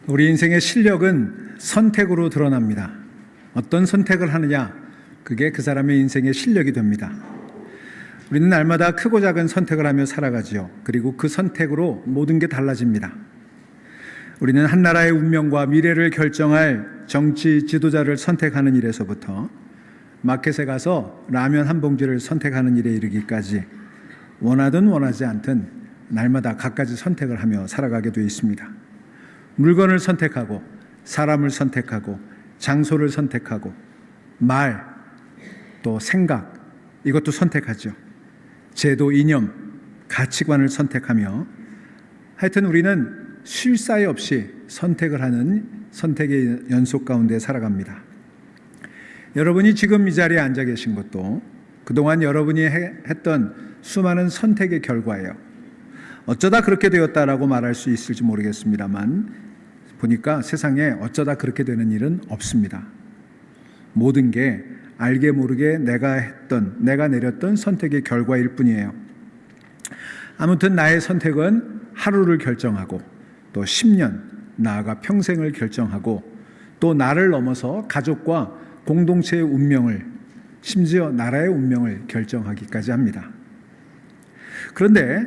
우리 인생의 실력은 선택으로 드러납니다. 어떤 선택을 하느냐, 그게 그 사람의 인생의 실력이 됩니다. 우리는 날마다 크고 작은 선택을 하며 살아가지요. 그리고 그 선택으로 모든 게 달라집니다. 우리는 한 나라의 운명과 미래를 결정할 정치 지도자를 선택하는 일에서부터 마켓에 가서 라면 한 봉지를 선택하는 일에 이르기까지 원하든 원하지 않든 날마다 갖가지 선택을 하며 살아가게 되어 있습니다. 물건을 선택하고 사람을 선택하고 장소를 선택하고 말, 또 생각, 이것도 선택하죠. 제도, 이념, 가치관을 선택하며 하여튼 우리는 쉴 사이 없이 선택을 하는 선택의 연속 가운데 살아갑니다. 여러분이 지금 이 자리에 앉아 계신 것도 그동안 여러분이 했던 수많은 선택의 결과예요. 어쩌다 그렇게 되었다라고 말할 수 있을지 모르겠습니다만 보니까 세상에 어쩌다 그렇게 되는 일은 없습니다. 모든 게 알게 모르게 내가 내렸던 선택의 결과일 뿐이에요. 아무튼 나의 선택은 하루를 결정하고 또 10년, 나아가 평생을 결정하고 또 나를 넘어서 가족과 공동체의 운명을, 심지어 나라의 운명을 결정하기까지 합니다. 그런데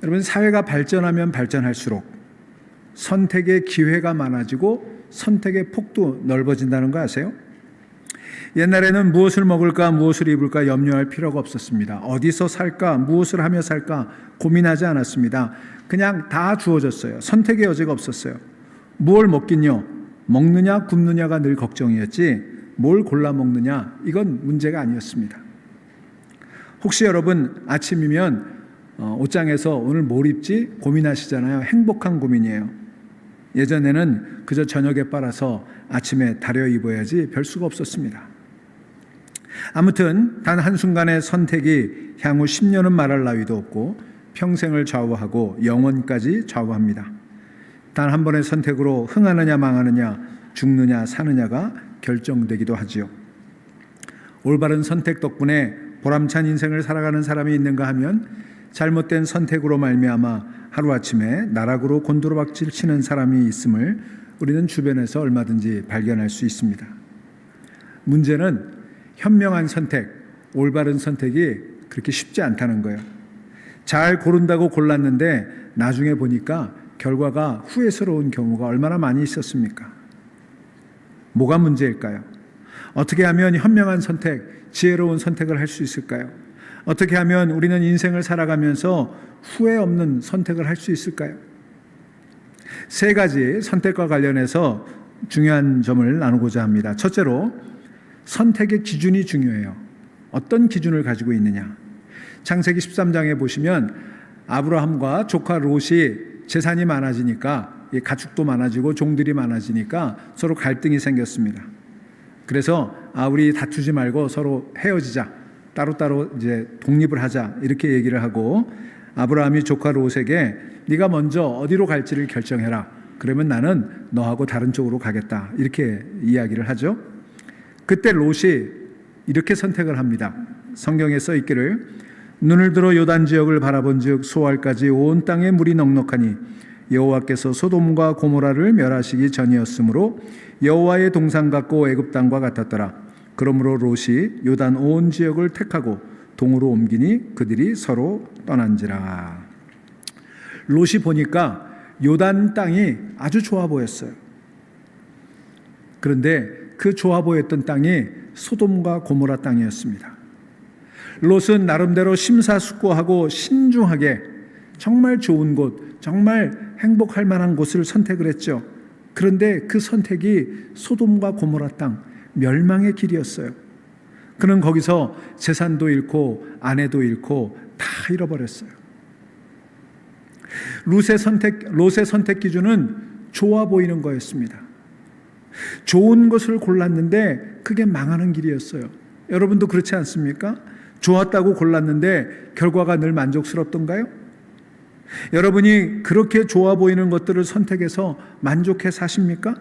여러분, 사회가 발전하면 발전할수록 선택의 기회가 많아지고 선택의 폭도 넓어진다는 거 아세요? 옛날에는 무엇을 먹을까, 무엇을 입을까 염려할 필요가 없었습니다. 어디서 살까, 무엇을 하며 살까 고민하지 않았습니다. 그냥 다 주어졌어요. 선택의 여지가 없었어요. 뭘 먹긴요? 먹느냐 굶느냐가 늘 걱정이었지 뭘 골라 먹느냐, 이건 문제가 아니었습니다. 혹시 여러분 아침이면 옷장에서 오늘 뭘 입지 고민하시잖아요. 행복한 고민이에요. 예전에는 그저 저녁에 빨아서 아침에 다려 입어야지 별 수가 없었습니다. 아무튼 단 한순간의 선택이 향후 10년은 말할 나위도 없고 평생을 좌우하고 영원까지 좌우합니다. 단 한 번의 선택으로 흥하느냐 망하느냐, 죽느냐 사느냐가 결정되기도 하지요. 올바른 선택 덕분에 보람찬 인생을 살아가는 사람이 있는가 하면 잘못된 선택으로 말미암아 하루아침에 나락으로 곤두박질 치는 사람이 있음을 우리는 주변에서 얼마든지 발견할 수 있습니다. 문제는 현명한 선택, 올바른 선택이 그렇게 쉽지 않다는 거예요. 잘 고른다고 골랐는데 나중에 보니까 결과가 후회스러운 경우가 얼마나 많이 있었습니까? 뭐가 문제일까요? 어떻게 하면 현명한 선택, 지혜로운 선택을 할 수 있을까요? 어떻게 하면 우리는 인생을 살아가면서 후회 없는 선택을 할 수 있을까요? 세 가지 선택과 관련해서 중요한 점을 나누고자 합니다. 첫째로, 선택의 기준이 중요해요. 어떤 기준을 가지고 있느냐. 창세기 13장에 보시면 아브라함과 조카 롯이 재산이 많아지니까, 가축도 많아지고 종들이 많아지니까 서로 갈등이 생겼습니다. 그래서 우리 다투지 말고 서로 헤어지자, 따로따로 이제 독립을 하자, 이렇게 얘기를 하고 아브라함이 조카 롯에게 네가 먼저 어디로 갈지를 결정해라. 그러면 나는 너하고 다른 쪽으로 가겠다. 이렇게 이야기를 하죠. 그때 롯이 이렇게 선택을 합니다. 성경에 써 있기를 눈을 들어 요단 지역을 바라본즉 소알까지 온 땅에 물이 넉넉하니 여호와께서 소돔과 고모라를 멸하시기 전이었으므로 여호와의 동상 같고 애굽 땅과 같았더라. 그러므로 롯이 요단 온 지역을 택하고 동으로 옮기니 그들이 서로 떠난지라. 롯이 보니까 요단 땅이 아주 좋아 보였어요. 그런데 그 좋아 보였던 땅이 소돔과 고모라 땅이었습니다. 롯은 나름대로 심사숙고하고 신중하게 정말 좋은 곳, 정말 행복할 만한 곳을 선택을 했죠. 그런데 그 선택이 소돔과 고모라 땅, 멸망의 길이었어요. 그는 거기서 재산도 잃고 아내도 잃고 다 잃어버렸어요. 롯의 선택 기준은 좋아 보이는 거였습니다. 좋은 것을 골랐는데 그게 망하는 길이었어요. 여러분도 그렇지 않습니까? 좋았다고 골랐는데 결과가 늘 만족스럽던가요? 여러분이 그렇게 좋아 보이는 것들을 선택해서 만족해 사십니까?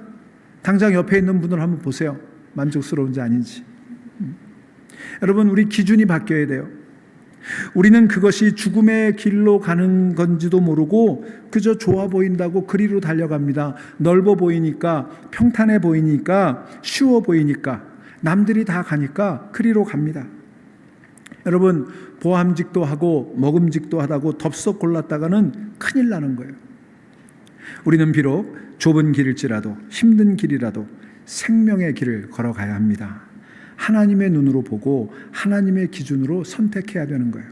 당장 옆에 있는 분을 한번 보세요. 만족스러운지 아닌지. 여러분, 우리 기준이 바뀌어야 돼요. 우리는 그것이 죽음의 길로 가는 건지도 모르고 그저 좋아 보인다고 그리로 달려갑니다. 넓어 보이니까, 평탄해 보이니까, 쉬워 보이니까, 남들이 다 가니까 그리로 갑니다. 여러분, 보암직도 하고 먹음직도 하다고 덥석 골랐다가는 큰일 나는 거예요. 우리는 비록 좁은 길일지라도, 힘든 길이라도 생명의 길을 걸어가야 합니다. 하나님의 눈으로 보고 하나님의 기준으로 선택해야 되는 거예요.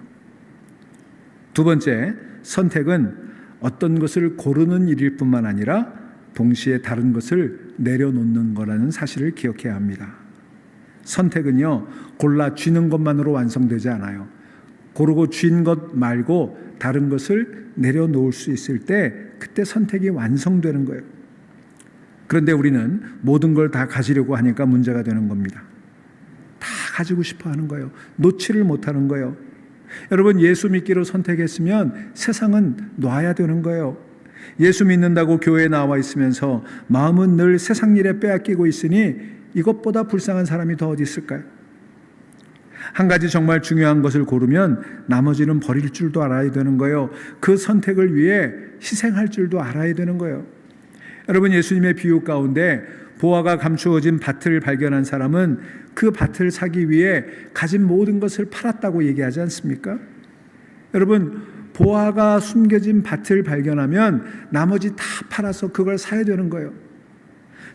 두 번째, 선택은 어떤 것을 고르는 일일 뿐만 아니라 동시에 다른 것을 내려놓는 거라는 사실을 기억해야 합니다. 선택은요, 골라 쥐는 것만으로 완성되지 않아요. 고르고 쥐는 것 말고 다른 것을 내려놓을 수 있을 때 그때 선택이 완성되는 거예요. 그런데 우리는 모든 걸 다 가지려고 하니까 문제가 되는 겁니다. 다 가지고 싶어 하는 거예요. 놓지를 못하는 거예요. 여러분, 예수 믿기로 선택했으면 세상은 놔야 되는 거예요. 예수 믿는다고 교회에 나와 있으면서 마음은 늘 세상 일에 빼앗기고 있으니 이것보다 불쌍한 사람이 더 어디 있을까요? 한 가지 정말 중요한 것을 고르면 나머지는 버릴 줄도 알아야 되는 거예요. 그 선택을 위해 희생할 줄도 알아야 되는 거예요. 여러분, 예수님의 비유 가운데 보화가 감추어진 밭을 발견한 사람은 그 밭을 사기 위해 가진 모든 것을 팔았다고 얘기하지 않습니까? 여러분, 보화가 숨겨진 밭을 발견하면 나머지 다 팔아서 그걸 사야 되는 거예요.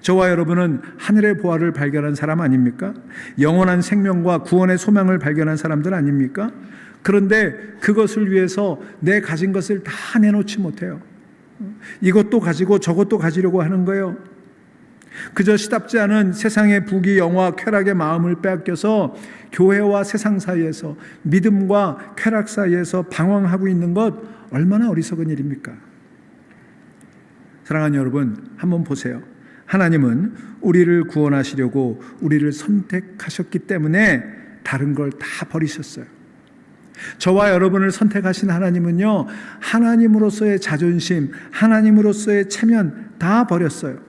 저와 여러분은 하늘의 보화를 발견한 사람 아닙니까? 영원한 생명과 구원의 소망을 발견한 사람들 아닙니까? 그런데 그것을 위해서 내 가진 것을 다 내놓지 못해요. 이것도 가지고 저것도 가지려고 하는 거예요. 그저 시답지 않은 세상의 부귀, 영화, 쾌락의 마음을 빼앗겨서 교회와 세상 사이에서, 믿음과 쾌락 사이에서 방황하고 있는 것 얼마나 어리석은 일입니까? 사랑하는 여러분, 한번 보세요. 하나님은 우리를 구원하시려고 우리를 선택하셨기 때문에 다른 걸 다 버리셨어요. 저와 여러분을 선택하신 하나님은요, 하나님으로서의 자존심, 하나님으로서의 체면 다 버렸어요.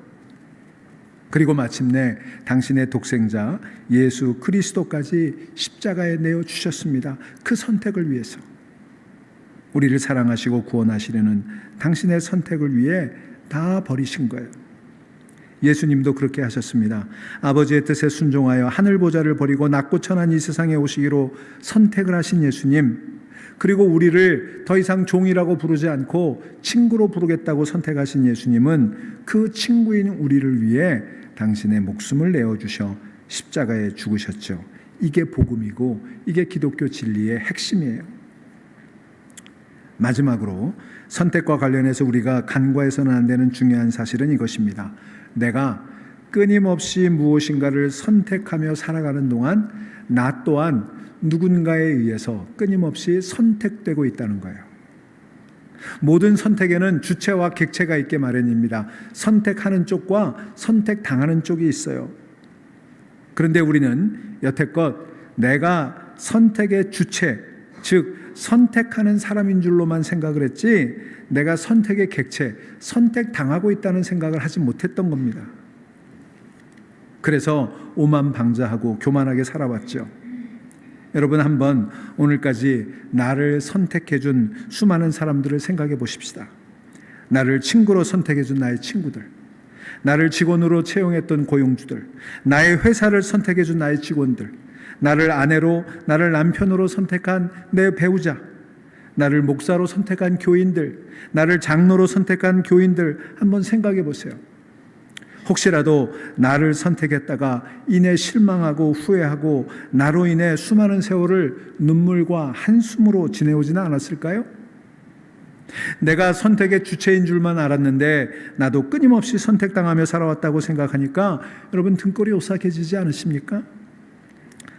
그리고 마침내 당신의 독생자 예수 그리스도까지 십자가에 내어 주셨습니다. 그 선택을 위해서. 우리를 사랑하시고 구원하시려는 당신의 선택을 위해 다 버리신 거예요. 예수님도 그렇게 하셨습니다. 아버지의 뜻에 순종하여 하늘 보좌를 버리고 낮고 천한 이 세상에 오시기로 선택을 하신 예수님, 그리고 우리를 더 이상 종이라고 부르지 않고 친구로 부르겠다고 선택하신 예수님은 그 친구인 우리를 위해 당신의 목숨을 내어주셔 십자가에 죽으셨죠. 이게 복음이고 이게 기독교 진리의 핵심이에요. 마지막으로 선택과 관련해서 우리가 간과해서는 안 되는 중요한 사실은 이것입니다. 내가 끊임없이 무엇인가를 선택하며 살아가는 동안 나 또한 누군가에 의해서 끊임없이 선택되고 있다는 거예요. 모든 선택에는 주체와 객체가 있게 마련입니다. 선택하는 쪽과 선택당하는 쪽이 있어요. 그런데 우리는 여태껏 내가 선택의 주체, 즉 선택하는 사람인 줄로만 생각을 했지 내가 선택의 객체, 선택당하고 있다는 생각을 하지 못했던 겁니다. 그래서 오만방자하고 교만하게 살아왔죠. 여러분, 한번 오늘까지 나를 선택해준 수많은 사람들을 생각해 보십시다. 나를 친구로 선택해준 나의 친구들, 나를 직원으로 채용했던 고용주들, 나의 회사를 선택해준 나의 직원들, 나를 아내로, 나를 남편으로 선택한 내 배우자, 나를 목사로 선택한 교인들, 나를 장로로 선택한 교인들, 한번 생각해 보세요. 혹시라도 나를 선택했다가 이내 실망하고 후회하고 나로 인해 수많은 세월을 눈물과 한숨으로 지내오지는 않았을까요? 내가 선택의 주체인 줄만 알았는데 나도 끊임없이 선택당하며 살아왔다고 생각하니까 여러분 등골이 오싹해지지 않으십니까?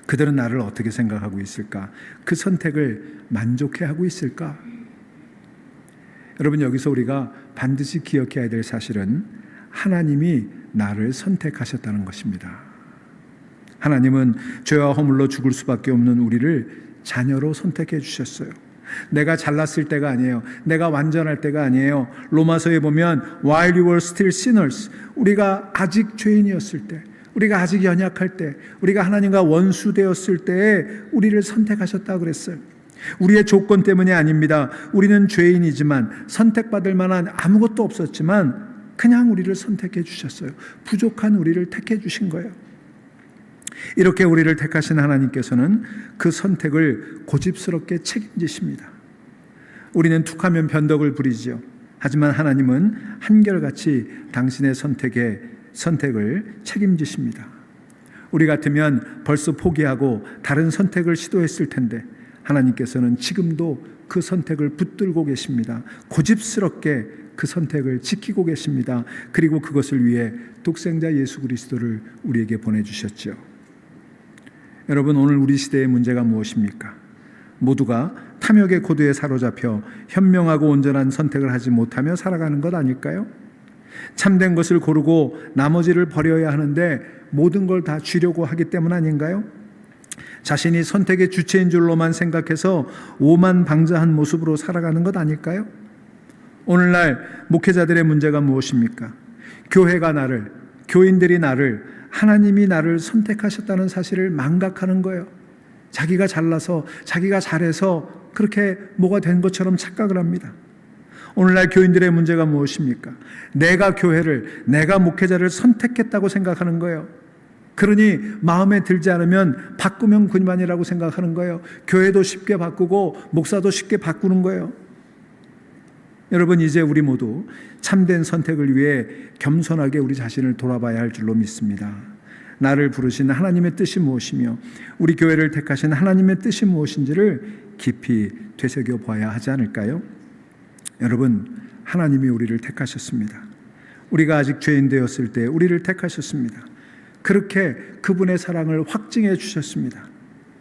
그들은 나를 어떻게 생각하고 있을까? 그 선택을 만족해하고 있을까? 여러분, 여기서 우리가 반드시 기억해야 될 사실은 하나님이 나를 선택하셨다는 것입니다. 하나님은 죄와 허물로 죽을 수밖에 없는 우리를 자녀로 선택해 주셨어요. 내가 잘났을 때가 아니에요. 내가 완전할 때가 아니에요. 로마서에 보면 while you were still sinners, 우리가 아직 죄인이었을 때, 우리가 아직 연약할 때, 우리가 하나님과 원수되었을 때에 우리를 선택하셨다고 그랬어요. 우리의 조건 때문이 아닙니다. 우리는 죄인이지만 선택받을 만한 아무것도 없었지만 그냥 우리를 선택해 주셨어요. 부족한 우리를 택해 주신 거예요. 이렇게 우리를 택하신 하나님께서는 그 선택을 고집스럽게 책임지십니다. 우리는 툭하면 변덕을 부리지요. 하지만 하나님은 한결같이 당신의 선택을 책임지십니다. 우리 같으면 벌써 포기하고 다른 선택을 시도했을 텐데 하나님께서는 지금도 그 선택을 붙들고 계십니다. 고집스럽게 그 선택을 지키고 계십니다. 그리고 그것을 위해 독생자 예수 그리스도를 우리에게 보내주셨죠. 여러분, 오늘 우리 시대의 문제가 무엇입니까? 모두가 탐욕의 고도에 사로잡혀 현명하고 온전한 선택을 하지 못하며 살아가는 것 아닐까요? 참된 것을 고르고 나머지를 버려야 하는데 모든 걸 다 쥐려고 하기 때문 아닌가요? 자신이 선택의 주체인 줄로만 생각해서 오만방자한 모습으로 살아가는 것 아닐까요? 오늘날 목회자들의 문제가 무엇입니까? 교인들이 나를, 하나님이 나를 선택하셨다는 사실을 망각하는 거예요. 자기가 잘나서, 자기가 잘해서 그렇게 뭐가 된 것처럼 착각을 합니다. 오늘날 교인들의 문제가 무엇입니까? 내가 내가 목회자를 선택했다고 생각하는 거예요. 그러니 마음에 들지 않으면 바꾸면 그만이라고 생각하는 거예요. 교회도 쉽게 바꾸고 목사도 쉽게 바꾸는 거예요. 여러분, 이제 우리 모두 참된 선택을 위해 겸손하게 우리 자신을 돌아봐야 할 줄로 믿습니다. 나를 부르신 하나님의 뜻이 무엇이며 우리 교회를 택하신 하나님의 뜻이 무엇인지를 깊이 되새겨 봐야 하지 않을까요? 여러분, 하나님이 우리를 택하셨습니다. 우리가 아직 죄인 되었을 때 우리를 택하셨습니다. 그렇게 그분의 사랑을 확증해 주셨습니다.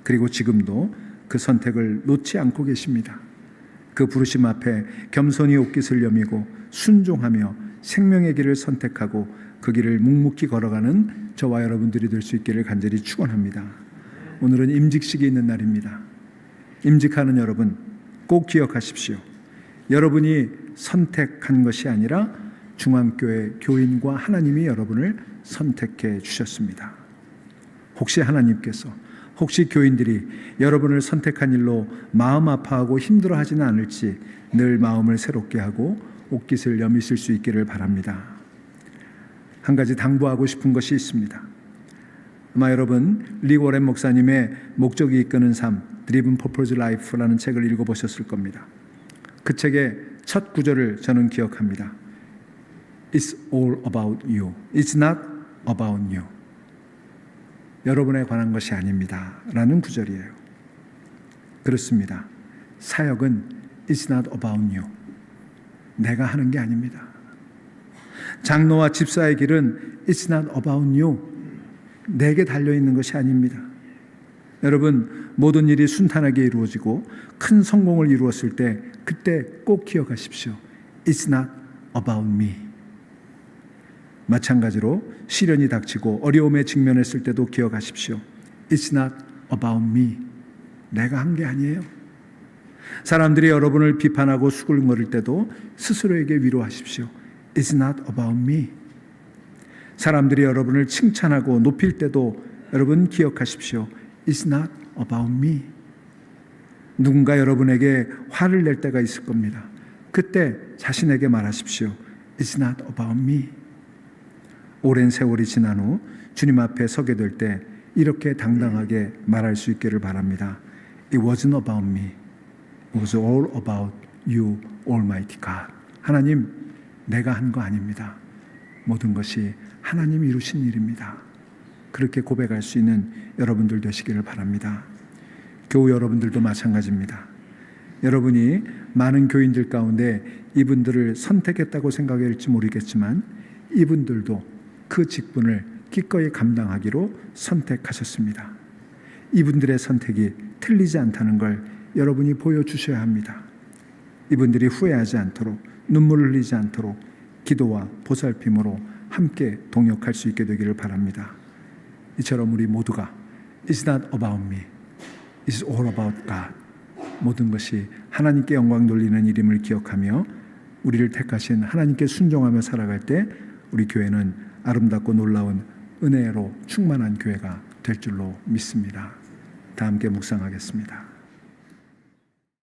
그리고 지금도 그 선택을 놓지 않고 계십니다. 그 부르심 앞에 겸손히 옷깃을 여미고 순종하며 생명의 길을 선택하고 그 길을 묵묵히 걸어가는 저와 여러분들이 될 수 있기를 간절히 축원합니다. 오늘은 임직식이 있는 날입니다. 임직하는 여러분, 꼭 기억하십시오. 여러분이 선택한 것이 아니라 중앙교회 교인과 하나님이 여러분을 선택해 주셨습니다. 혹시 교인들이 여러분을 선택한 일로 마음 아파하고 힘들어하지는 않을지 늘 마음을 새롭게 하고 옷깃을 여미실 수 있기를 바랍니다. 한 가지 당부하고 싶은 것이 있습니다. 아마 여러분 리 워렌 목사님의 목적이 이끄는 삶, Driven Purpose Life라는 책을 읽어보셨을 겁니다. 그 책의 첫 구절을 저는 기억합니다. It's all about you. It's not about you. 여러분에 관한 것이 아닙니다. 라는 구절이에요. 그렇습니다. 사역은 It's not about you. 내가 하는 게 아닙니다. 장로와 집사의 길은 It's not about you. 내게 달려있는 것이 아닙니다. 여러분, 모든 일이 순탄하게 이루어지고 큰 성공을 이루었을 때 그때 꼭 기억하십시오. It's not about me. 마찬가지로 시련이 닥치고 어려움에 직면했을 때도 기억하십시오. It's not about me. 내가 한 게 아니에요. 사람들이 여러분을 비판하고 수군거릴 때도 스스로에게 위로하십시오. It's not about me. 사람들이 여러분을 칭찬하고 높일 때도 여러분 기억하십시오. It's not about me. 누군가 여러분에게 화를 낼 때가 있을 겁니다. 그때 자신에게 말하십시오. It's not about me. 오랜 세월이 지난 후 주님 앞에 서게 될 때 이렇게 당당하게 말할 수 있기를 바랍니다. It wasn't about me. It was all about you, Almighty God. 하나님, 내가 한 거 아닙니다. 모든 것이 하나님이 이루신 일입니다. 그렇게 고백할 수 있는 여러분들 되시기를 바랍니다. 교우 여러분들도 마찬가지입니다. 여러분이 많은 교인들 가운데 이분들을 선택했다고 생각할지 모르겠지만 이분들도 그 직분을 기꺼이 감당하기로 선택하셨습니다. 이분들의 선택이 틀리지 않다는 걸 여러분이 보여주셔야 합니다. 이분들이 후회하지 않도록, 눈물을 흘리지 않도록 기도와 보살핌으로 함께 동역할 수 있게 되기를 바랍니다. 이처럼 우리 모두가 It's not about me. It's all about God. 모든 것이 하나님께 영광 돌리는 일임을 기억하며 우리를 택하신 하나님께 순종하며 살아갈 때 우리 교회는 아름답고 놀라운 은혜로 충만한 교회가 될 줄로 믿습니다. 다 함께 묵상하겠습니다.